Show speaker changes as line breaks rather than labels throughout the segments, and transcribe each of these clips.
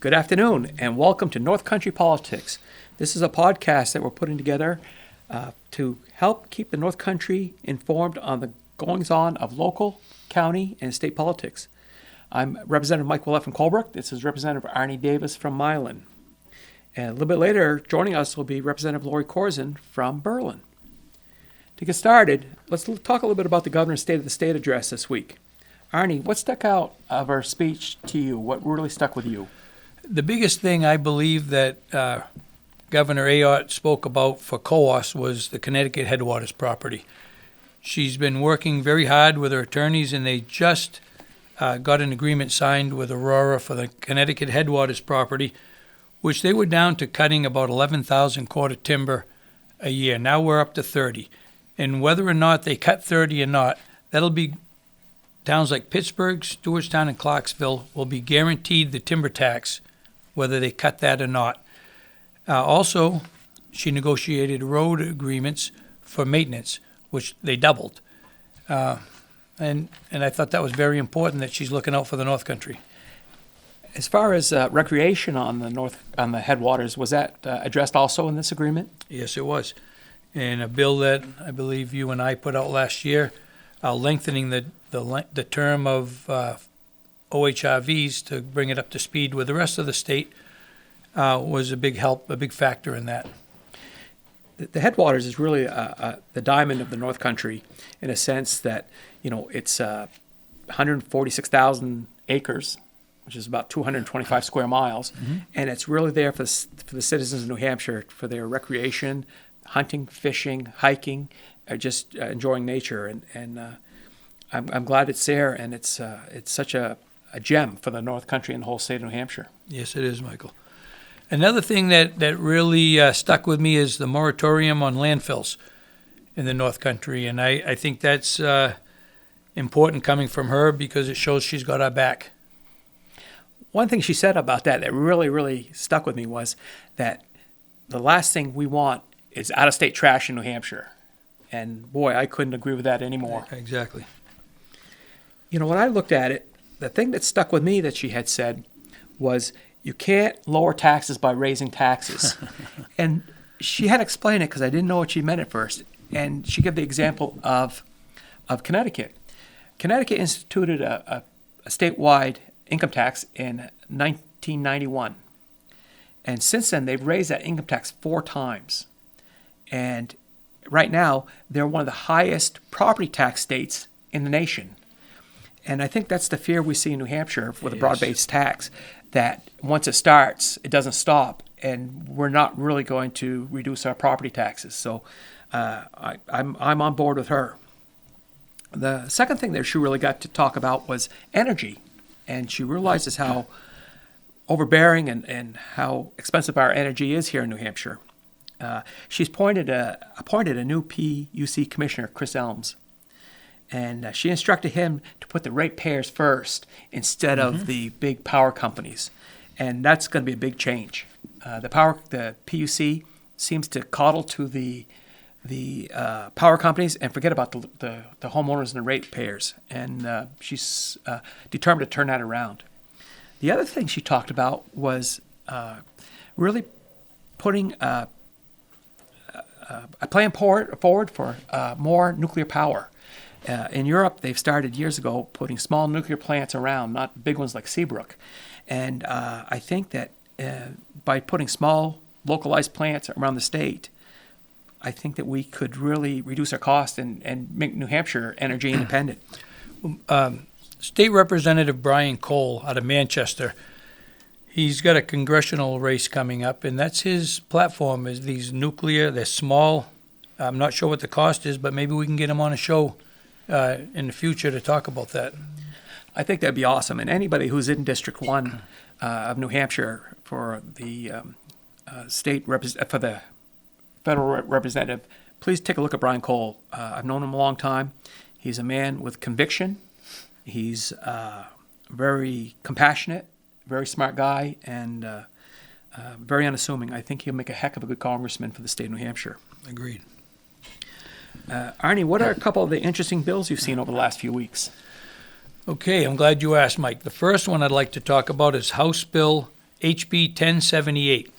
Good afternoon, and welcome to North Country Politics. This is a podcast that we're putting together to help keep the North Country informed on the goings-on of local, county, and state politics. I'm Representative Mike Willett from Colebrook. This is Representative Arnie Davis from Milan. And a little bit later, joining us will be Representative Lori Corzine from Berlin. To get started, let's talk a little bit about the Governor's State of the State address this week. Arnie, what stuck out of her speech to you? What really stuck with you?
The biggest thing I believe that Governor Ayotte spoke about for COAS was the Connecticut Headwaters property. She's been working very hard with her attorneys, and they just got an agreement signed with Aurora for the Connecticut Headwaters property, which they were down to cutting about 11,000 cord of timber a year. Now we're up to 30. And whether or not they cut 30 or not, that'll be towns like Pittsburgh, Stewartstown, and Clarksville will be guaranteed the timber tax, whether they cut that or not. Also, she negotiated road agreements for maintenance, which they doubled. And I thought that was very important that she's looking out for the North Country.
As far as recreation on the headwaters, was that addressed also in this agreement?
Yes, it was. And a bill that I believe you and I put out last year, lengthening the term of OHRVs to bring it up to speed with the rest of the state, was a big help, a big factor in that.
The headwaters is really the diamond of the North Country, in a sense that, it's 146,000 acres, which is about 225 square miles, and it's really there for the citizens of New Hampshire for their recreation, hunting, fishing, hiking, or just enjoying nature. And I'm glad it's there, and it's such a gem for the North Country and the whole state of New Hampshire.
Yes, it is, Michael. Another thing that really stuck with me is the moratorium on landfills in the North Country, and I think that's important coming from her because it shows she's got our back.
One thing she said about that really, really stuck with me was that the last thing we want is out-of-state trash in New Hampshire. And boy, I couldn't agree with that anymore.
Exactly.
When I looked at it, the thing that stuck with me that she had said was, you can't lower taxes by raising taxes. And she had to explain it because I didn't know what she meant at first. And she gave the example of Connecticut. Connecticut instituted a statewide income tax in 1991. And since then, they've raised that income tax 4 times. And right now, they're one of the highest property tax states in the nation. And I think that's the fear we see in New Hampshire with a broad-based tax, that once it starts, it doesn't stop, and we're not really going to reduce our property taxes. So I'm on board with her. The second thing that she really got to talk about was energy, and she realizes how overbearing and how expensive our energy is here in New Hampshire. She's appointed a new PUC commissioner, Chris Elms. And she instructed him to put the ratepayers first instead of the big power companies. And that's going to be a big change. The PUC seems to coddle to the power companies and forget about the homeowners and the ratepayers. And she's determined to turn that around. The other thing she talked about was really putting a plan forward for more nuclear power. In Europe, they've started years ago putting small nuclear plants around, not big ones like Seabrook. And I think that by putting small, localized plants around the state, I think that we could really reduce our costs and make New Hampshire energy independent.
State Representative Brian Cole out of Manchester, he's got a congressional race coming up, and that's his platform, is these nuclear, they're small. I'm not sure what the cost is, but maybe we can get him on a show in the future to talk about that.
I think that'd be awesome. And anybody who's in District 1 of New Hampshire for the for the federal representative, please take a look at Brian Cole. I've known him a long time. He's a man with conviction. He's very compassionate, very smart guy, and very unassuming. I think he'll make a heck of a good congressman for the state of New Hampshire.
Agreed.
Arnie, what are a couple of the interesting bills you've seen over the last few weeks?
Okay, I'm glad you asked, Mike. The first one I'd like to talk about is House Bill HB 1078.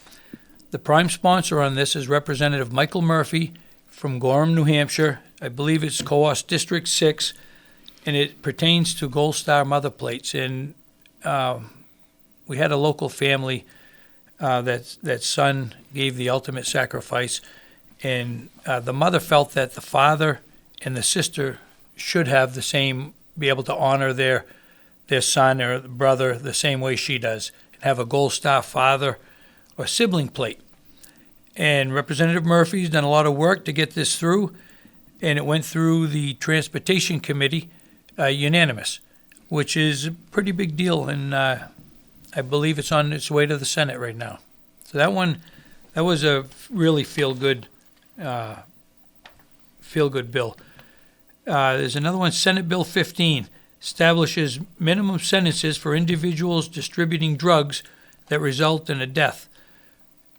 The prime sponsor on this is Representative Michael Murphy from Gorham, New Hampshire. I believe it's Coos District 6, and it pertains to Gold Star mother plates. And we had a local family that son gave the ultimate sacrifice, and the mother felt that the father and the sister should have the same, be able to honor their son or brother the same way she does, and have a Gold Star father or sibling plate. And Representative Murphy's done a lot of work to get this through, and it went through the Transportation Committee unanimous, which is a pretty big deal, and I believe it's on its way to the Senate right now. So that was a really feel-good bill. There's another one, Senate Bill 15, establishes minimum sentences for individuals distributing drugs that result in a death.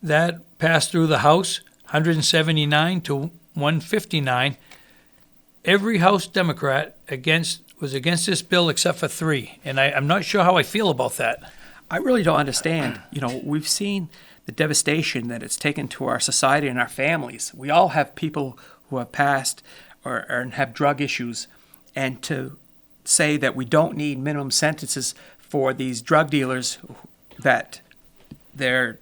That passed through the House, 179 to 159. Every House Democrat was against this bill except for 3, and I'm not sure how I feel about that.
I really don't understand. We've seen the devastation that it's taken to our society and our families. We all have people who have passed or have drug issues, and to say that we don't need minimum sentences for these drug dealers that their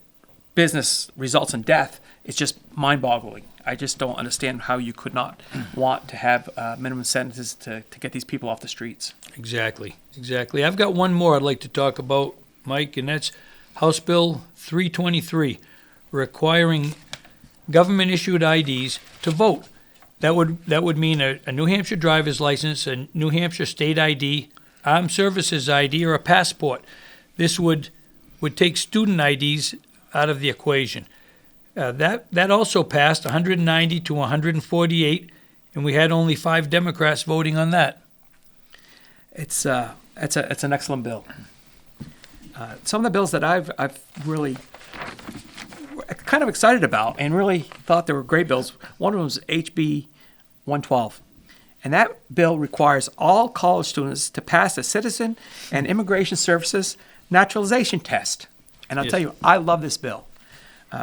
business results in death is just mind-boggling. I just don't understand how you could not want to have minimum sentences to get these people off the streets.
Exactly. I've got one more I'd like to talk about, Mike, and that's House Bill 323, requiring government-issued IDs to vote. That would mean a New Hampshire driver's license, a New Hampshire state ID, armed services ID, or a passport. This would take student IDs out of the equation. That also passed 190 to 148, and we had only 5 Democrats voting on that.
It's an excellent bill. Some of the bills that I've really kind of excited about and really thought they were great bills. One of them was HB 112. And that bill requires all college students to pass the Citizen and Immigration Services naturalization test. And I'll tell you, I love this bill.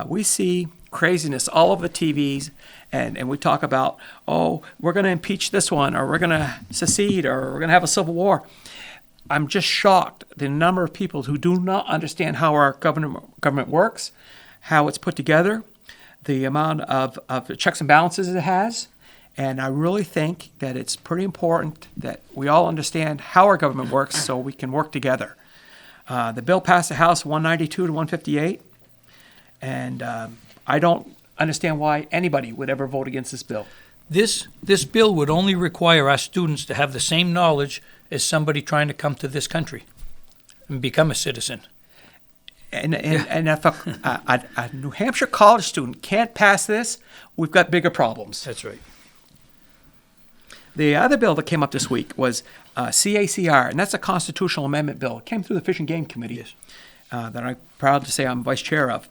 We see craziness all over the TVs, and we talk about, we're going to impeach this one, or we're going to secede, or we're going to have a civil war. I'm just shocked the number of people who do not understand how our government works, how it's put together, the amount of checks and balances it has. And I really think that it's pretty important that we all understand how our government works so we can work together. The bill passed the House 192 to 158, and I don't understand why anybody would ever vote against this bill.
This bill would only require our students to have the same knowledge as somebody trying to come to this country and become a citizen.
And if a New Hampshire college student can't pass this, we've got bigger problems.
That's right.
The other bill that came up this week was CACR, and that's a constitutional amendment bill. It came through the Fish and Game Committee,
Yes.
That I'm proud to say I'm vice chair of.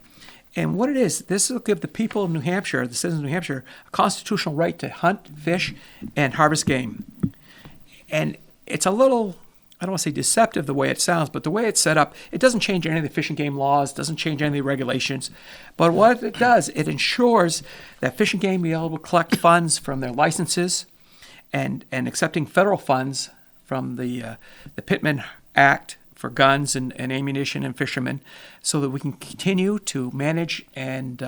And what it is, this will give the people of New Hampshire, the citizens of New Hampshire, a constitutional right to hunt, fish, and harvest game. And it's a little, I don't want to say deceptive the way it sounds, but the way it's set up, it doesn't change any of the fish and game laws, doesn't change any of the regulations. But what it does, it ensures that Fish and Game will be able to collect funds from their licenses and accepting federal funds from the Pittman Act for guns and ammunition and fishermen, so that we can continue to manage and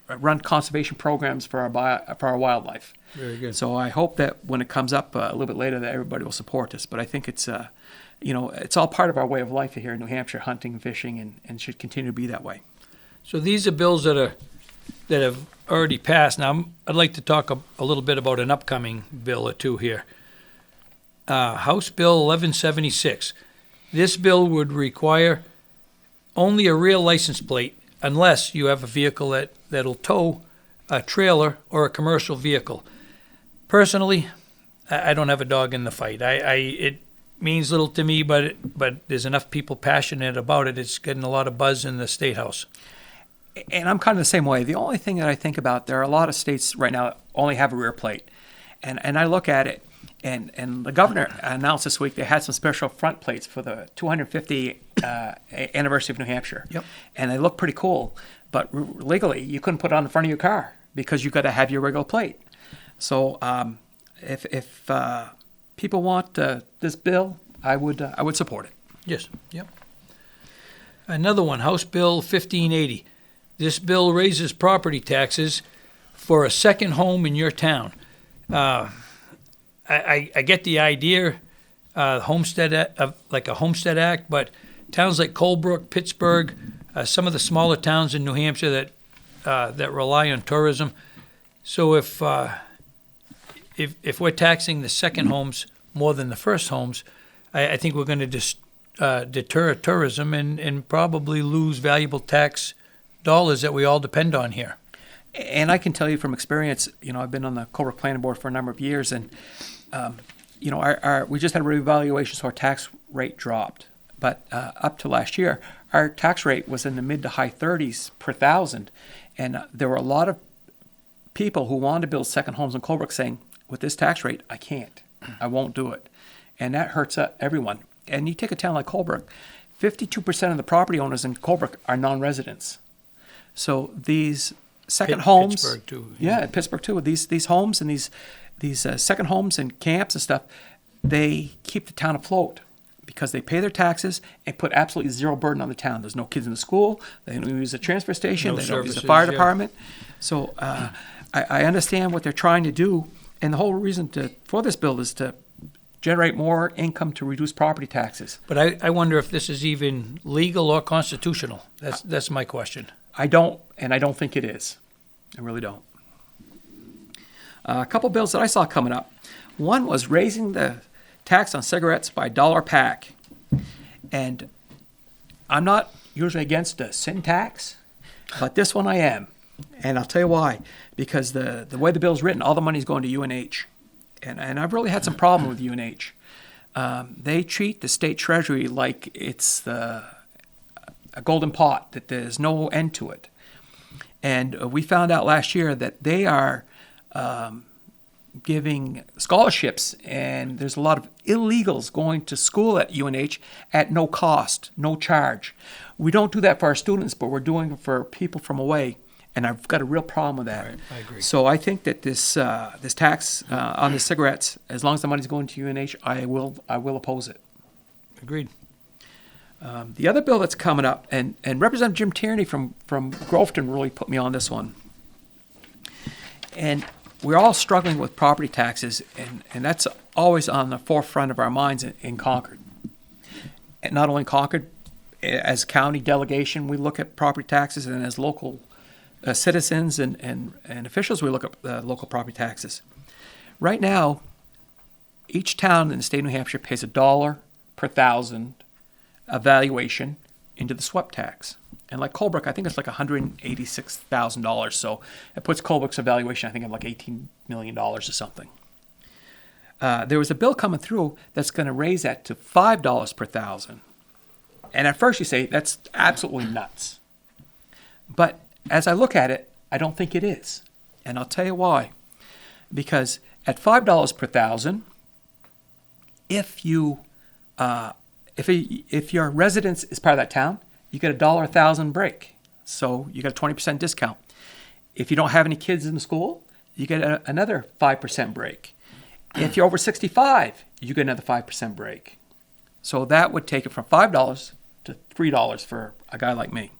run conservation programs for our wildlife.
Very good.
So I hope that when it comes up a little bit later, that everybody will support this. But I think it's it's all part of our way of life here in New Hampshire, hunting and fishing, and should continue to be that way.
So these are bills that have already passed. Now, I'd like to talk a little bit about an upcoming bill or two here. House Bill 1176. This bill would require only a real license plate unless you have a vehicle that'll tow a trailer or a commercial vehicle. Personally, I don't have a dog in the fight. It means little to me, but there's enough people passionate about it. It's getting a lot of buzz in the State House.
And I'm kind of the same way. The only thing that I think about, there are a lot of states right now that only have a rear plate. And I look at it, and the governor announced this week they had some special front plates for the 250 University of New Hampshire.
Yep.
And they look pretty cool, but legally you couldn't put it on the front of your car because you got to have your regular plate. So if people want this bill, I would support it.
Yes, yep. Another one, House Bill 1580. This bill raises property taxes for a second home in your town. I get the idea, like a Homestead Act, but towns like Colebrook, Pittsburgh, some of the smaller towns in New Hampshire that rely on tourism. So if we're taxing the second homes more than the first homes, I think we're going to deter tourism and probably lose valuable tax dollars that we all depend on here.
And I can tell you from experience, I've been on the Colebrook Planning Board for a number of years, and we just had a reevaluation, so our tax rate dropped. But up to last year, our tax rate was in the mid to high 30s per thousand, and there were a lot of people who wanted to build second homes in Colebrook saying, with this tax rate, I can't, I won't do it, and that hurts everyone. And you take a town like Colebrook, 52% of the property owners in Colebrook are non-residents. So these second homes,
Pittsburgh too.
yeah, Pittsburgh too. These homes and these second homes and camps and stuff, they keep the town afloat because they pay their taxes and put absolutely zero burden on the town. There's no kids in the school. They don't use the transfer station.
No
they don't use the
services,
fire
yeah.
department. So I understand what they're trying to do, and the whole reason for this bill is to generate more income to reduce property taxes.
But I wonder if this is even legal or constitutional. That's my question.
I don't think it is. I really don't. A couple bills that I saw coming up. One was raising the tax on cigarettes by $1 a pack. And I'm not usually against a sin tax, but this one I am. And I'll tell you why. Because the way the bill's written, all the money's going to UNH. And I've really had some problem with UNH. They treat the state treasury like it's a golden pot, that there's no end to it. And we found out last year that they are giving scholarships, and there's a lot of illegals going to school at UNH at no cost, no charge. We don't do that for our students, but we're doing it for people from away. And I've got a real problem with that.
Right, I agree.
So I think that this tax on the cigarettes, as long as the money's going to UNH, I will oppose it.
Agreed.
The other bill that's coming up, and Representative Jim Tierney from Groveton really put me on this one. And we're all struggling with property taxes, and that's always on the forefront of our minds in Concord. And not only Concord, as county delegation, we look at property taxes, and as local citizens and officials, we look at local property taxes. Right now, each town in the state of New Hampshire pays $1 per thousand evaluation into the SWEP tax. And like Colebrook, I think it's like $186,000. So it puts Colebrook's evaluation, I think, at like $18 million or something. There was a bill coming through that's going to raise that to $5 per thousand. And at first you say, that's absolutely nuts. But as I look at it, I don't think it is. And I'll tell you why. Because at $5 per thousand, if your residence is part of that town, you get $1 a thousand break. So you get a 20% discount. If you don't have any kids in the school, you get another 5% break. If you're over 65, you get another 5% break. So that would take it from $5 to $3 for a guy like me.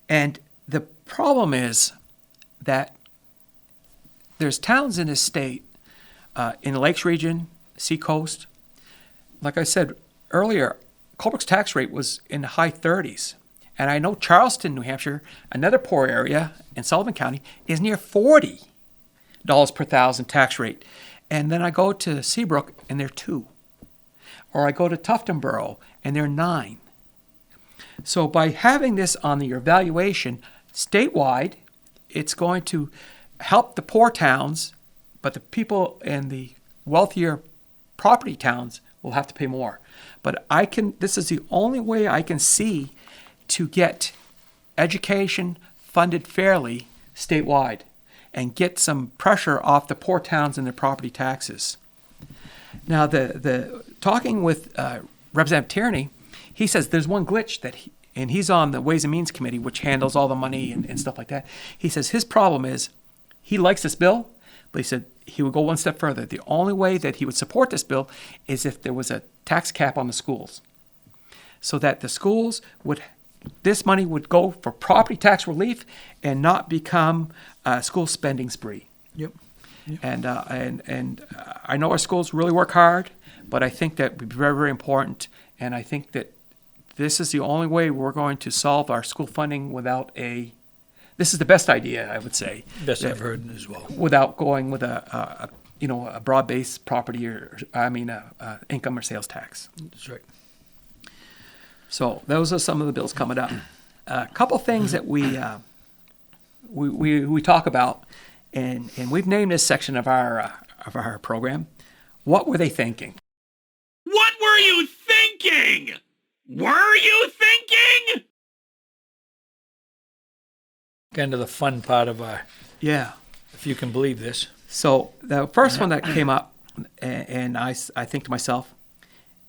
And the problem is that there's towns in this state, in the Lakes region, Seacoast. Like I said earlier, Colebrook's tax rate was in the high 30s. And I know Charleston, New Hampshire, another poor area in Sullivan County, is near $40 per thousand tax rate. And then I go to Seabrook, and they're 2. Or I go to Tuftonboro, and they're 9. So by having this on your evaluation statewide, it's going to help the poor towns, but the people in the wealthier property towns will have to pay more. But this is the only way I can see to get education funded fairly statewide and get some pressure off the poor towns and their property taxes. Now, the talking with Representative Tierney, he says there's one glitch and he's on the Ways and Means Committee, which handles all the money and stuff like that. He says his problem is he likes this bill, but he said he would go one step further. The only way that he would support this bill is if there was a tax cap on the schools, so that the schools this money would go for property tax relief and not become a school spending spree.
Yep.
And I know our schools really work hard, but I think that would be very, very important. And I think that this is the only way we're going to solve our school funding this is the best idea, I would say.
Best I've heard as well.
Without going with a broad-based property income or sales tax.
That's right.
So those are some of the bills coming up. A couple things that we talk about, and we've named this section of our program, "What Were They Thinking?"
What were you thinking? Were you thinking?
Kind of the fun part of our,
Yeah.
if you can believe this.
So the first one that came up, and I think to myself,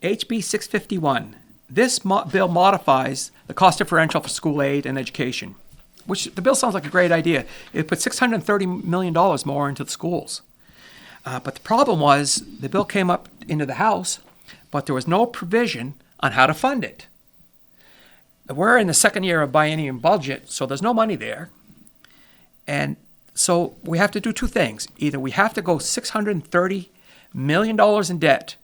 HB 651. This bill modifies the cost differential for school aid and education, which the bill sounds like a great idea. It put $630 million more into the schools. But the problem was the bill came up into the House, but there was no provision on how to fund it. We're in the second year of biennium budget, so there's no money there. And so we have to do two things. Either we have to go $630 million in debt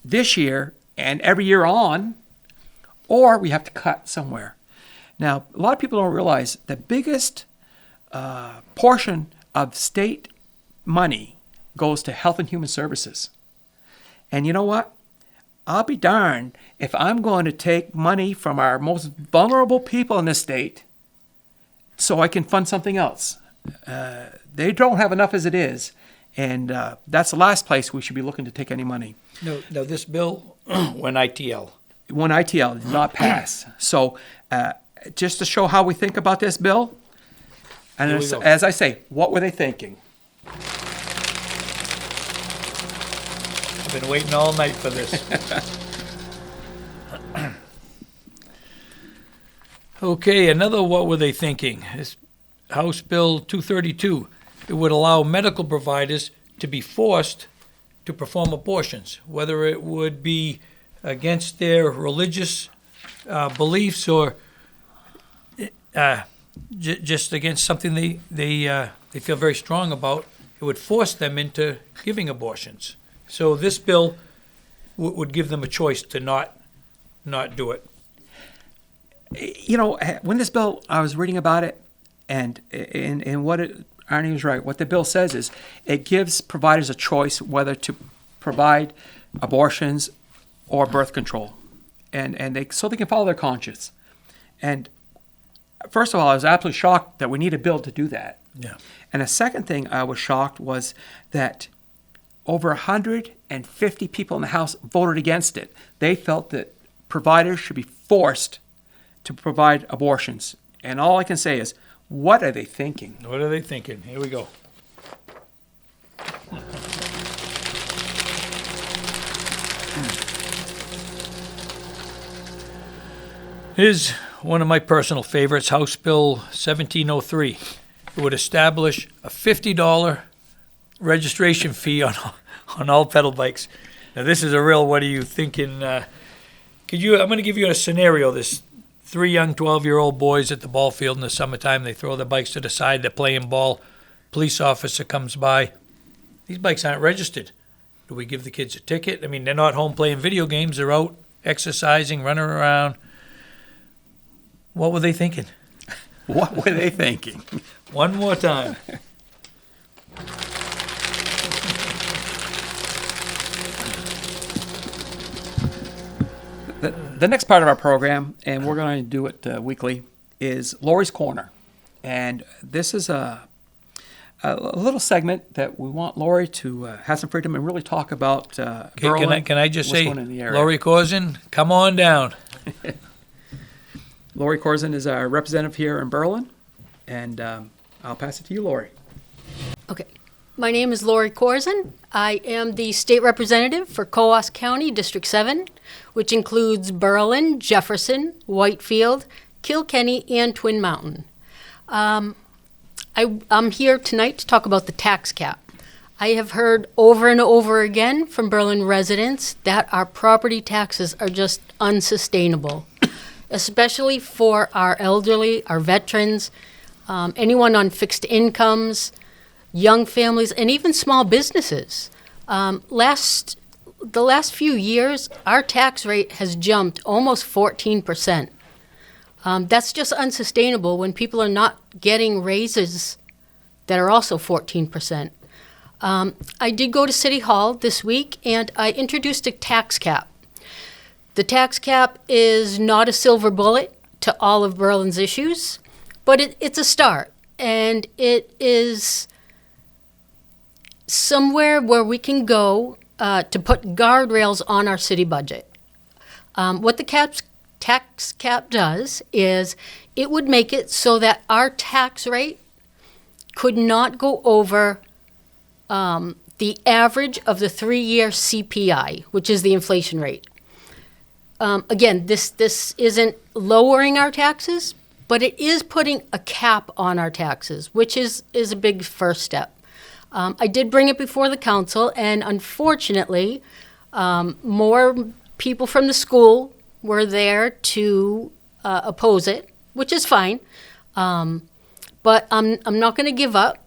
this year and every year on, or we have to cut somewhere. Now, a lot of people don't realize the biggest portion of state money goes to Health and Human Services. And you know what? I'll be darned if I'm going to take money from our most vulnerable people in this state so I can fund something else. They don't have enough as it is, and that's the last place we should be looking to take any money.
No, this bill went ITL.
One ITL did not pass. So just to show how we think about this bill, and
Here we go.
as I say, what were they thinking?
I've been waiting all night for this. Okay, another what were they thinking? It's House Bill 232. It would allow medical providers to be forced to perform abortions, whether it would be against their religious beliefs or just against something they feel very strong about. It would force them into giving abortions. So this bill would give them a choice to not do it.
You know, when this bill, I was reading about it, and Arnie was right. What the bill says is it gives providers a choice whether to provide abortions or birth control, and they can follow their conscience. And first of all, I was absolutely shocked that we need a bill to do that.
Yeah.
And the second thing I was shocked was that over 150 people in the House voted against it. They felt that providers should be forced to provide abortions. And all I can say is, what are they thinking?
What are they thinking? Here we go. Here's one of my personal favorites, House Bill 1703. It would establish a $50 registration fee on all pedal bikes. Now this is a real, what are you thinking? I'm going to give you a scenario. There's three young 12-year-old boys at the ball field in the summertime. They throw their bikes to the side. They're playing ball. Police officer comes by. These bikes aren't registered. Do we give the kids a ticket? I mean, they're not home playing video games. They're out exercising, running around. What were they thinking?
What were they thinking?
One more time.
The next part of our program, and we're going to do it weekly, is Lori's Corner. And this is a little segment that we want Lori to have some freedom and really talk about Berlin.
Can I just
what's
say,
going on in the area.
Lori Corzin, come on down.
Lori Corzin is our representative here in Berlin, and I'll pass it to you, Lori.
Okay. My name is Lori Corzin. I am the state representative for Coos County, District 7, which includes Berlin, Jefferson, Whitefield, Kilkenny, and Twin Mountain. I'm here tonight to talk about the tax cap. I have heard over and over again from Berlin residents that our property taxes are just unsustainable, especially for our elderly, our veterans, anyone on fixed incomes, young families, and even small businesses. The last few years, our tax rate has jumped almost 14%. That's just unsustainable when people are not getting raises that are also 14%. I did go to City Hall this week, and I introduced a tax cap. The tax cap is not a silver bullet to all of Berlin's issues, but it's a start, and it is somewhere where we can go to put guardrails on our city budget. What the tax cap does is it would make it so that our tax rate could not go over the average of the 3-year CPI, which is the inflation rate. Again, this isn't lowering our taxes, but it is putting a cap on our taxes, which is a big first step. I did bring it before the council, and unfortunately, more people from the school were there to oppose it, which is fine. But I'm not going to give up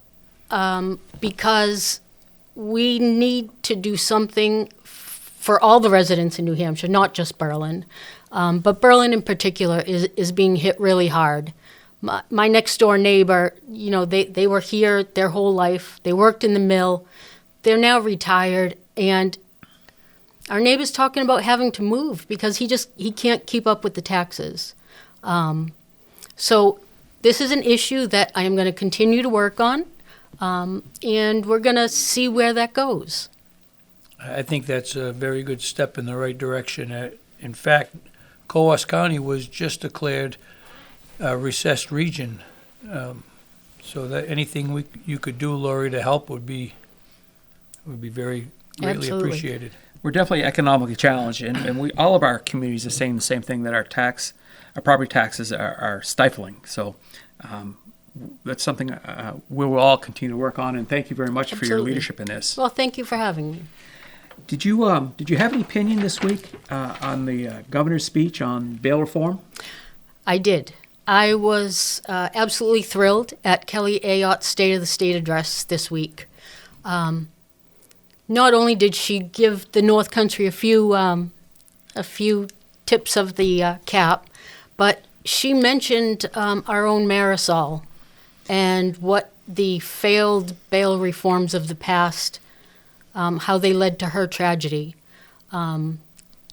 because we need to do something for all the residents in New Hampshire, not just Berlin. But Berlin in particular is being hit really hard. My next door neighbor, they were here their whole life. They worked in the mill. They're now retired, and our neighbor's talking about having to move because he can't keep up with the taxes. So this is an issue that I am going to continue to work on, and we're going to see where that goes.
I think that's a very good step in the right direction. In fact, Coos County was just declared a recessed region. So that anything you could do, Lori, to help would be very greatly
Absolutely.
appreciated.
We're definitely economically challenged, and all of our communities are saying the same thing, that our property taxes are stifling. So that's something we will all continue to work on. And thank you very much for your
Absolutely.
leadership in this.
Well, thank you for having me.
Did you have any opinion this week on the governor's speech on bail reform?
I did. I was absolutely thrilled at Kelly Ayotte's State of the State address this week. Not only did she give the North Country a few tips of the cap, but she mentioned our own Marisol and what the failed bail reforms of the past, how they led to her tragedy.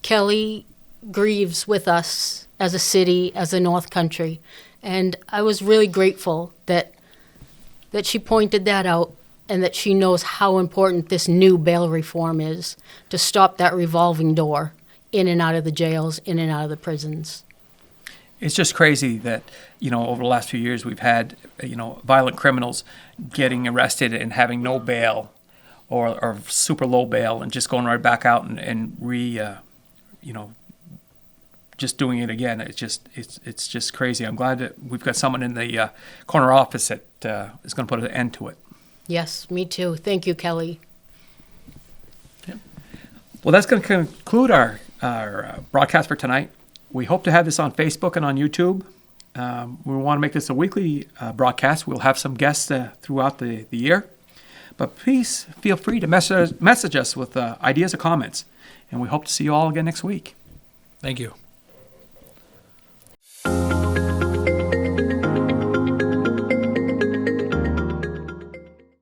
Kelly grieves with us as a city, as a North Country, and I was really grateful that she pointed that out and that she knows how important this new bail reform is to stop that revolving door in and out of the jails, in and out of the prisons.
It's just crazy that, over the last few years we've had, violent criminals getting arrested and having no bail or super low bail and just going right back out and just doing it again. It's just crazy. I'm glad that we've got someone in the corner office that is going to put an end to it.
Yes, me too. Thank you, Kelly.
Well, that's going to conclude our broadcast for tonight. We hope to have this on Facebook and on YouTube. We want to make this a weekly broadcast. We'll have some guests throughout the year. But please feel free to message us with ideas or comments. And we hope to see you all again next week.
Thank you.